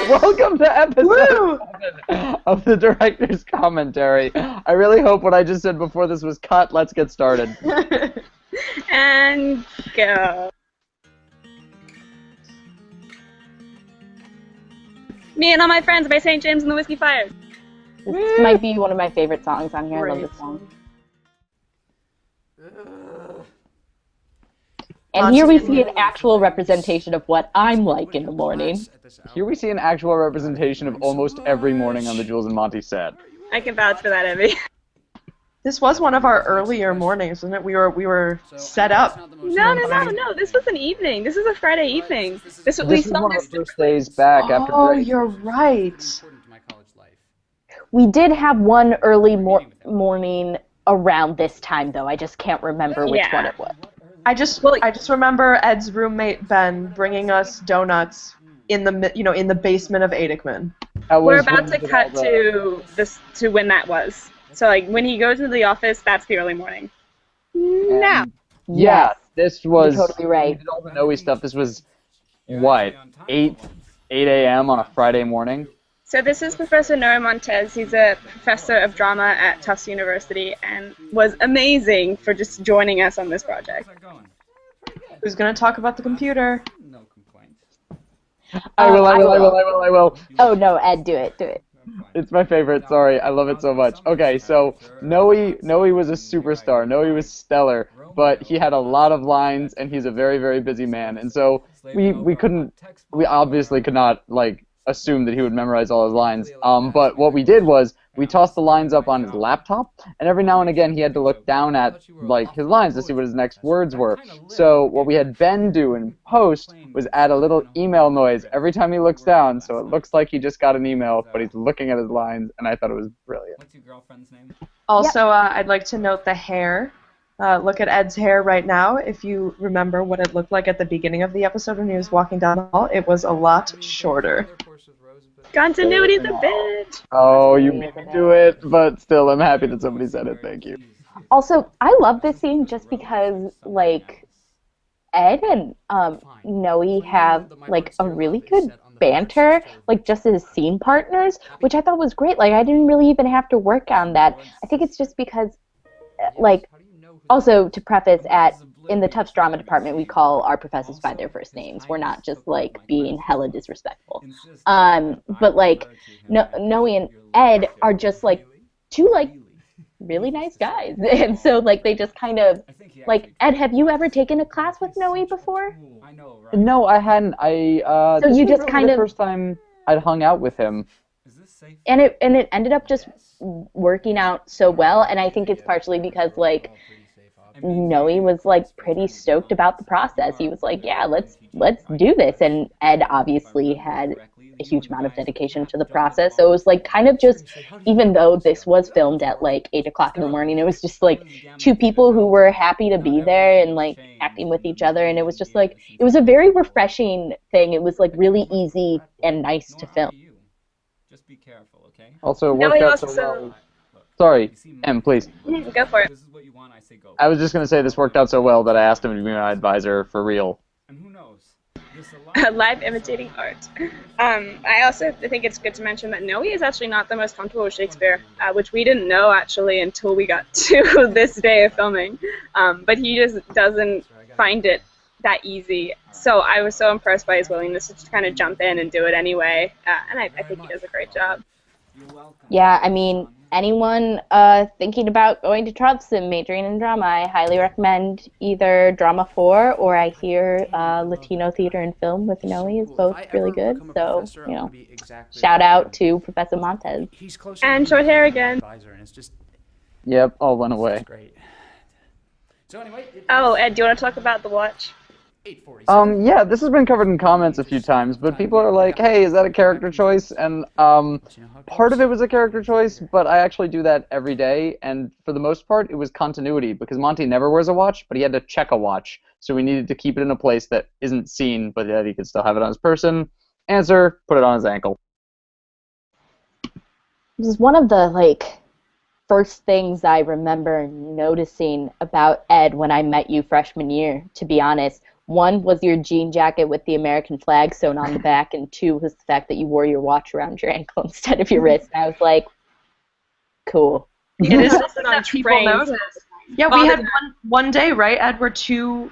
Welcome to episode 7 of the director's commentary. I really hope what I just said before this was cut. Let's get started. And go. Me and all my friends by St. James and the Whiskey Fires. This might be one of my favorite songs on here. I love this song. And here we see an actual representation of what I'm like in the morning. Here we see an actual representation of almost every morning on the Jules and Monty set. I can vouch for that, Evie. This was one of our earlier mornings, wasn't it? We were set up. No. This was an evening. This is a Friday evening. This was one of our first days back after break. Oh, you're right. We did have one early morning around this time, though. I just can't remember which one it was. I just remember Ed's roommate Ben bringing us donuts in the basement of Adikman. We're about to cut to when that was. So like when he goes into the office, that's the early morning. Now. Yeah, this was. You're totally right. We did all the Noe stuff. This was what 8 a.m. on a Friday morning. So this is Professor Noe Montez. He's a professor of drama at Tufts University and was amazing for just joining us on this project. Who's going to talk about the computer? No complaints. I will. Oh no, Ed, do it. It's my favorite, sorry, I love it so much. Okay, so Noe was a superstar. Noe was stellar, but he had a lot of lines and he's a very, very busy man. And so we obviously could not assume that he would memorize all his lines. But what we did was we tossed the lines up on his laptop, and every now and again he had to look down at his lines to see what his next words were. So what we had Ben do in post was add a little email noise every time he looks down, so it looks like he just got an email, but he's looking at his lines, and I thought it was brilliant. What's your girlfriend's name? Also, I'd like to note the hair. Look at Ed's hair right now. If you remember what it looked like at the beginning of the episode when he was walking down the hall, it was a lot shorter. Continuity's a bitch. Oh, you made me do it, but still, I'm happy that somebody said it. Thank you. Also, I love this scene just because, Ed and Noe have, a really good banter, just as scene partners, which I thought was great. I didn't really even have to work on that. I think it's just because, also, to preface, in the Tufts drama department, we call our professors by their first names. We're not just, being hella disrespectful. But, Noe and Ed are just, two, really nice guys. And so, they just kind of, Ed, have you ever taken a class with Noe before? No, I hadn't. So you just kind the of... first time I'd hung out with him. And it ended up just working out so well, and I think it's partially because, Noe was pretty stoked about the process. He was yeah, let's do this, and Ed obviously had a huge amount of dedication to the process. So it was kind of just, even though this was filmed at 8 o'clock in the morning, it was just two people who were happy to be there and acting with each other, and it was just it was a very refreshing thing. It was really easy and nice to film. Just be careful, okay? Also, it worked out so well. Sorry, Em, please. Go for it. This is what you want, I say go. I was just going to say this worked out so well that I asked him to be my advisor for real. And who knows? Live imitating art. I also think it's good to mention that Noe is actually not the most comfortable with Shakespeare, which we didn't know actually until we got to this day of filming. But he just doesn't find it that easy. So I was so impressed by his willingness to just kind of jump in and do it anyway. And I think he does a great job. Yeah, I mean, anyone thinking about going to Tufts and majoring in drama, I highly recommend either Drama 4 or I hear Latino Theater and Film with Noe is both really good. So, shout out to Professor Montez. And short hair again. Yep, all went away. Oh, Ed, do you want to talk about the watch? Yeah, this has been covered in comments a few times, but people are like, hey, is that a character choice? And part of it was a character choice, but I actually do that every day, and for the most part, it was continuity, because Monty never wears a watch, but he had to check a watch, so we needed to keep it in a place that isn't seen, but that he could still have it on his person. Answer, put it on his ankle. This is one of the, first things I remember noticing about Ed when I met you freshman year, to be honest, one was your jean jacket with the American flag sewn on the back, and two was the fact that you wore your watch around your ankle instead of your wrist. And I was like, cool. It is something on people trains. notice. Yeah, we had one day, right, Ed, where two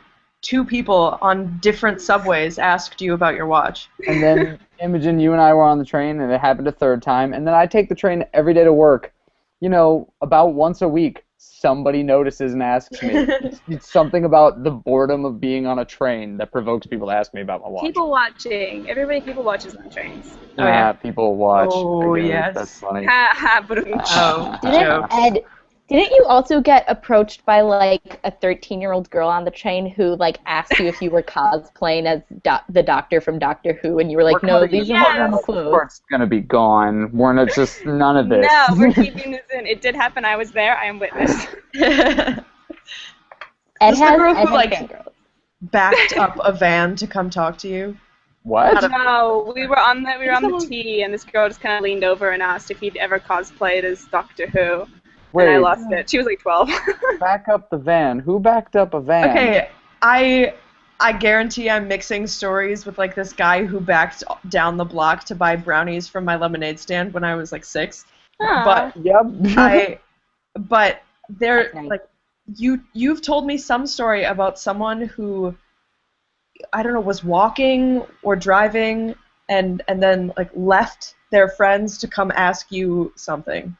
people on different subways asked you about your watch. And then Imogen, you and I were on the train, and it happened a third time. And then I take the train every day to work. You know, about once a week, somebody notices and asks me. It's something about the boredom of being on a train that provokes people to ask me about my watch. People watching. Everybody people watches on trains. Oh, yeah. People watch. Oh, Again, yes. That's funny. Ha ha. But Didn't you also get approached by like a 13-year-old girl on the train who like asked you if you were cosplaying as the Doctor from Doctor Who, and you were like, no, these are my normal clothes. It's gonna be gone. We're not just none of this. No, we're keeping this in. It did happen. I was there. I am witness. Ed has like fangirls. backed up a van to come talk to you. What? No, we were on the T, and this girl just kind of leaned over and asked if he'd ever cosplayed as Doctor Who. Wait, and I lost it. She was like 12. back up the van. Who backed up a van? Okay, I guarantee I'm mixing stories with like this guy who backed down the block to buy brownies from my lemonade stand when I was like 6. Huh. But they're nice. like you've told me some story about someone who I don't know was walking or driving and then like left their friends to come ask you something.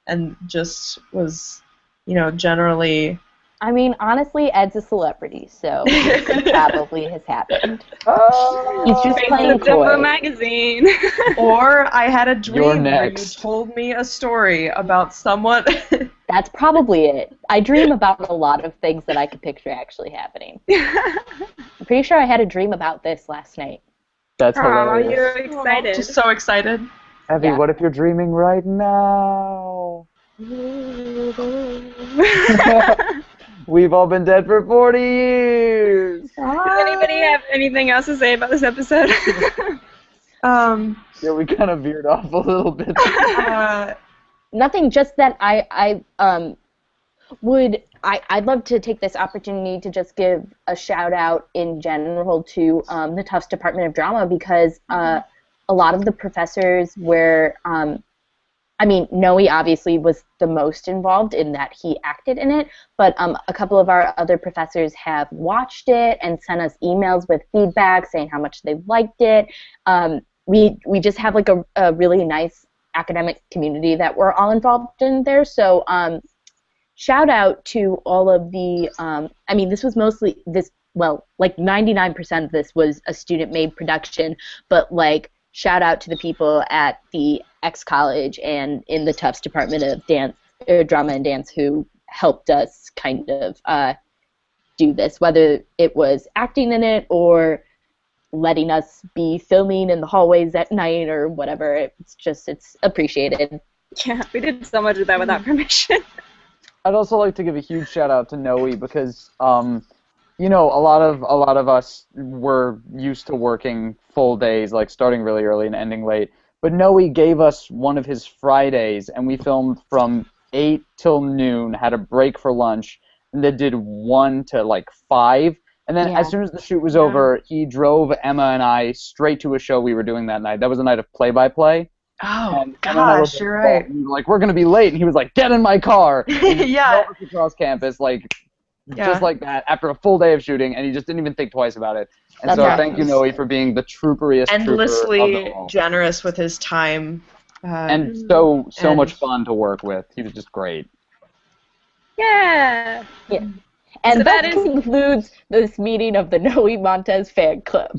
And just was, you know, generally... I mean, honestly, Ed's a celebrity, so it probably has happened. He's just playing Jumbo coy. magazine. Or I had a dream You're where you next. told me a story about someone... That's probably it. I dream about a lot of things that I could picture actually happening. I'm pretty sure I had a dream about this last night. That's Oh, hilarious. you're excited. Just so excited. Evie, Yeah. what if you're dreaming right now? We've all been dead for 40 years. Does anybody have anything else to say about this episode? Yeah, we kind of veered off a little bit. Nothing, just that I'd love to take this opportunity to just give a shout out in general to the Tufts Department of Drama because a lot of the professors were, Noe obviously was the most involved in that he acted in it, but a couple of our other professors have watched it and sent us emails with feedback saying how much they liked it. We just have like a really nice academic community that we're all involved in there, so shout out to all of the, this was mostly like 99% of this was a student-made production, but like shout out to the people at the X College and in the Tufts Department of Drama and Dance who helped us kind of do this, whether it was acting in it or letting us be filming in the hallways at night or whatever. It's appreciated. Yeah, we did so much of that without permission. I'd also like to give a huge shout out to Noe because, a lot of us were used to working full days, like starting really early and ending late. But Noe gave us one of his Fridays, and we filmed from 8 till noon, had a break for lunch, and then did 1 to like 5. And then as soon as the shoot was over, he drove Emma and I straight to a show we were doing that night. That was a night of play-by-play. Oh, And gosh, you're right. We were like, we're going to be late. And he was like, get in my car. Yeah. Drove us across campus, just like that, after a full day of shooting, and he just didn't even think twice about it. And That's so awesome. thank you, Noe, for being the trooperiest Endlessly trooper of them all. generous with his time. And so much fun to work with. He was just great. Yeah. Yeah. And So that that is- concludes this meeting of the Noe Montez fan club.